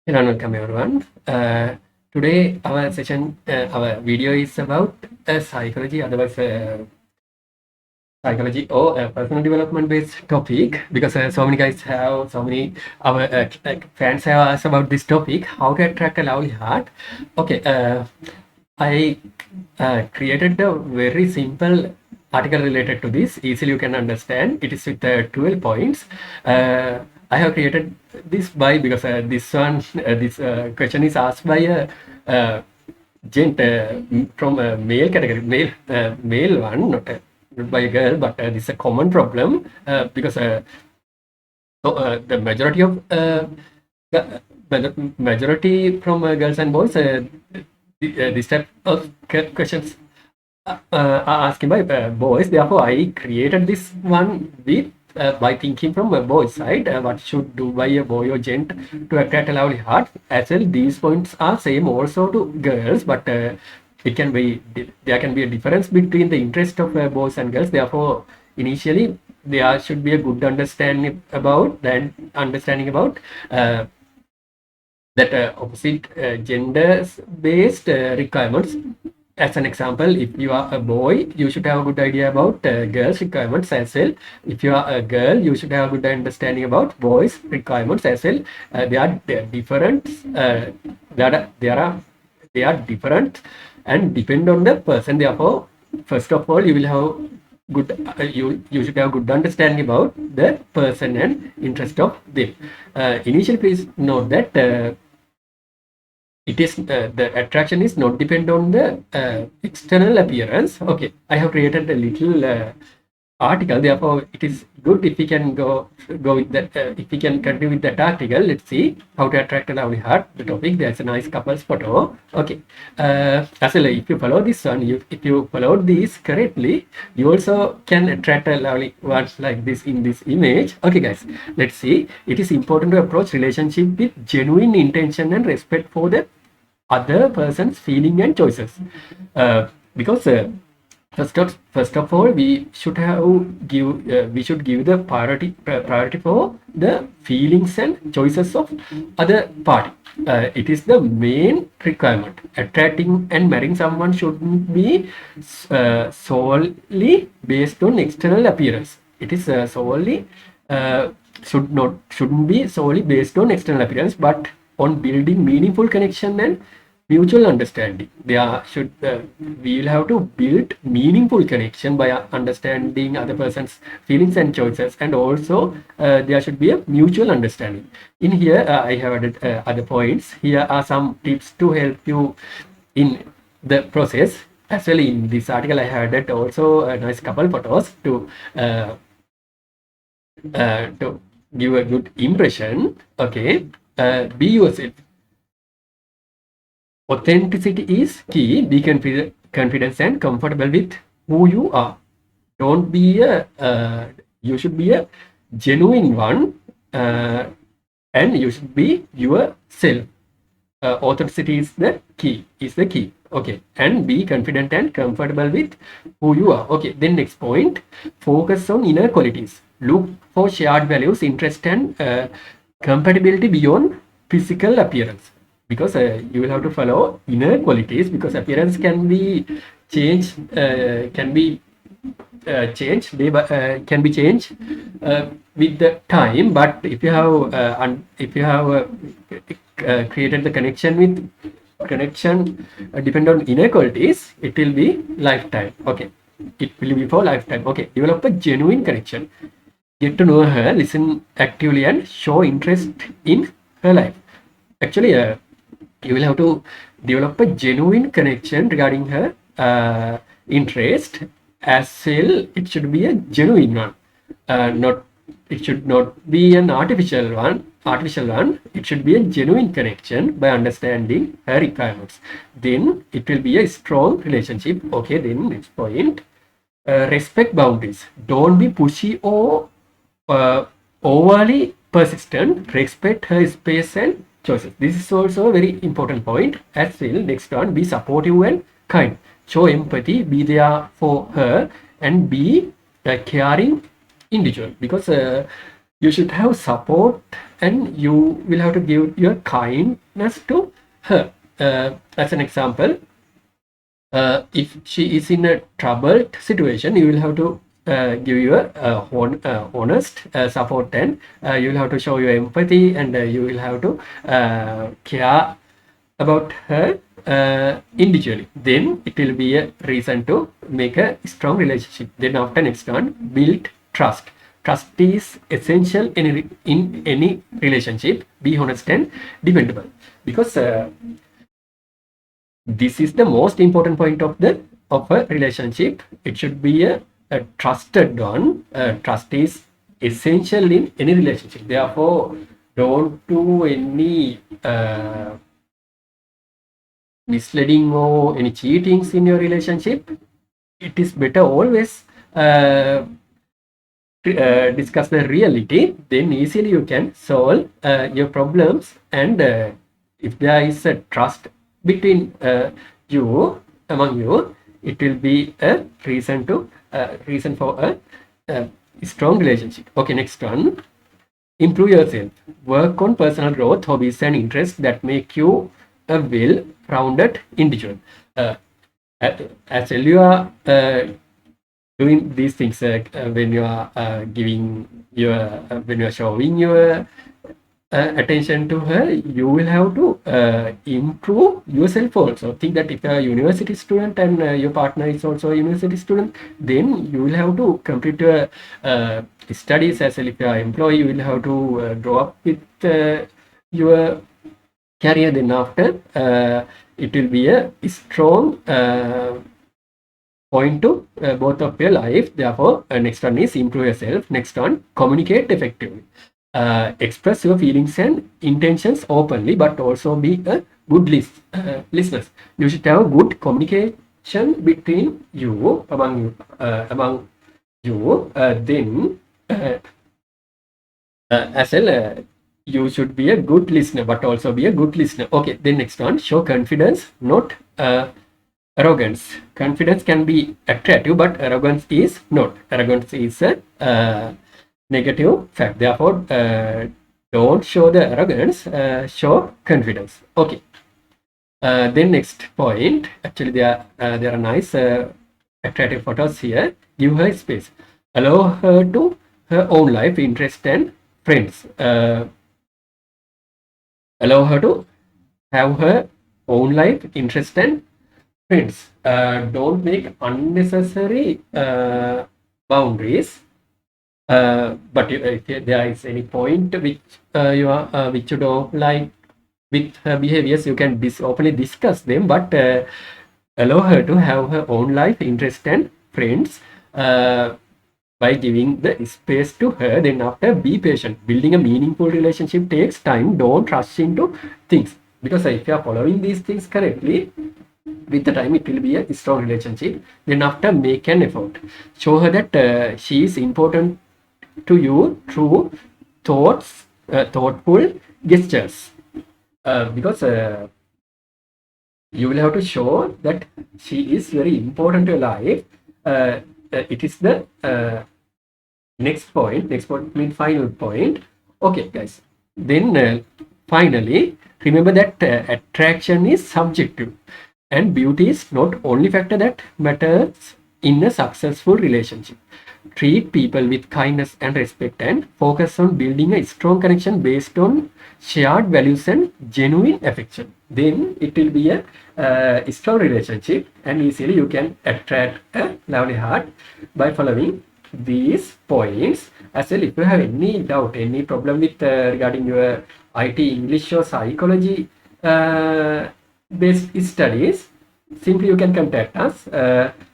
Hello and welcome everyone. Today our session, our video is about psychology, otherwise psychology or personal development based topic, because so many guys have, so many our fans have asked about this topic, how to attract a lovely heart. Okay, I created a very simple article related to this, easily you can understand. It is with 12 points. I have created this by, because this question is asked by a gent from a male category, male one, not by a girl, but this is a common problem, because the majority of the majority from girls and boys, this type of questions are asking by boys. Therefore, I created this one with by thinking from a boy's side, what should do by a boy or gent to attract a lovely heart. As well, these points are same also to girls, but it can be, there can be a difference between the interest of boys and girls. Therefore, initially there should be a good understanding about that opposite genders based requirements. As an example, if you are a boy, you should have a good idea about girls' requirements as well. If you are a girl, you should have a good understanding about boys' requirements as well. They are different. They are different and depend on the person. Therefore, first of all, you will have good you should have good understanding about the person and interest of them. Initially, please note that it is the attraction is not depend on the external appearance. Okay, I have created a little article. Therefore, it is good if we can go with that. If we can continue with that article, let's see how to attract a lovely heart. The topic, there's a nice couple's photo. Okay, as well, if you follow this one, if you follow this correctly, you also can attract a lovely one like this in this image. Okay, guys, let's see. It is important to approach relationship with genuine intention and respect for the other person's feeling and choices, because first of all, we should give the priority for the feelings and choices of other party. It is the main requirement. Attracting and marrying someone shouldn't be solely based on external appearance. It is solely shouldn't be solely based on external appearance, but on building meaningful connection and mutual understanding. We will have to build meaningful connection by understanding other person's feelings and choices, and also there should be a mutual understanding. In here, I have added other points. Here are some tips to help you in the process. As well, in this article, I have added also a nice couple photos to give a good impression. Okay, be yourself. Authenticity is key. Be confident and comfortable with who you are. Don't be you should be a genuine one, and you should be yourself. Authenticity is the key. Okay, and be confident and comfortable with who you are. Okay, then next point, focus on inner qualities. Look for shared values, interest, and compatibility beyond physical appearance, because you will have to follow inner qualities, because appearance can be changed, can be changed with the time. But if you have created the connection depend on inner qualities, it will be lifetime. Okay, it will be for lifetime. Okay, develop a genuine connection. Get to know her, listen actively, and show interest in her life. Actually, you will have to develop a genuine connection regarding her interest. As well, it should be a genuine one. It should not be an artificial one. It should be a genuine connection by understanding her requirements. Then it will be a strong relationship. Okay, then next point, respect boundaries. Don't be pushy or overly persistent. Respect her space and choices. This is also a very important point. As well, next one, be supportive and kind. Show empathy, be there for her, and be a caring individual, because You should have support, and you will have to give your kindness to her. As an example, if she is in a troubled situation, you will have to give your honest support, and you will have to show your empathy, and you will have to care about her individually. Then it will be a reason to make a strong relationship. Then after, next one, build trust. Trust is essential in any relationship. Be honest and dependable, because this is the most important point of a relationship. It should be a trusted one. Trust is essential in any relationship. Therefore, don't do any misleading or any cheatings in your relationship. It is better always discuss the reality. Then easily you can solve your problems, and if there is a trust between among you, it will be a reason for a strong relationship. Okay, next one, improve yourself. Work on personal growth, hobbies and interests that make you a well-rounded individual. As you are doing these things, when you are giving your when you are showing your attention to her, you will have to improve yourself also. Think that if you are a university student and your partner is also a university student, then you will have to complete your studies. As well, if you are an employee, you will have to grow up with your career. Then after, it will be a strong point to both of your life. Therefore, next one is improve yourself. Next one, communicate effectively. Express your feelings and intentions openly, but also be a good listener. You should have good communication between you, among you. Then as well, you should be a good listener, but also be a good listener. Okay, then next one, show confidence, not arrogance. Confidence can be attractive, but arrogance is not. Arrogance is a negative fact. Therefore, don't show the arrogance, show confidence. Okay. Then next point, actually there are nice attractive photos here. Give her space. Allow her to her own life, interest and friends. Allow her to have her own life, interest and friends. Don't make unnecessary boundaries. But if there is any point which which you don't like with her behaviors, you can openly discuss them, but allow her to have her own life, interest and friends by giving the space to her. Then after, be patient. Building a meaningful relationship takes time. Don't rush into things, because if you are following these things correctly, with the time it will be a strong relationship. Then after, make an effort. Show her that she is important to you through thoughtful gestures, because you will have to show that she is very important to your life. It is the next point means final point. Okay guys, then finally, remember that attraction is subjective, and beauty is not only factor that matters in a successful relationship. Treat people with kindness and respect, and focus on building a strong connection based on shared values and genuine affection. Then it will be a strong relationship, and easily you can attract a lovely heart by following these points. As well, if you have any doubt, any problem with regarding your IT, English or psychology based studies, simply you can contact us.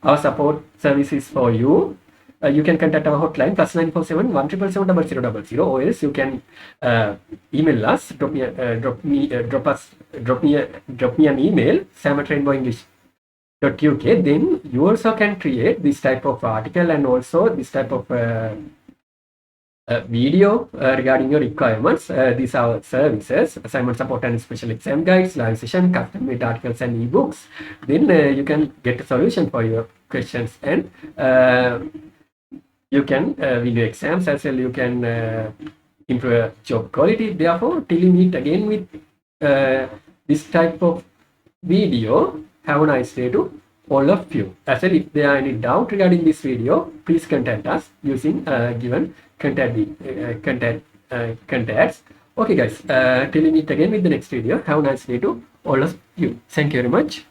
Our support service is for you. You can contact our hotline +947 177 0000, or else you can email us. Drop me an email, sam@rainbowEnglish.uk. Then you also can create this type of article and also this type of video regarding your requirements. These are our services: assignment support and special exam guides, live session, custom made articles and ebooks. Then you can get a solution for your questions, and you can win your exams as well. You can improve your job quality. Therefore, till we meet again with this type of video, have a nice day to all of you. As well, if there are any doubt regarding this video, please contact us using given contacts. Okay guys, till we meet again with the next video, have a nice day to all of you. Thank you very much.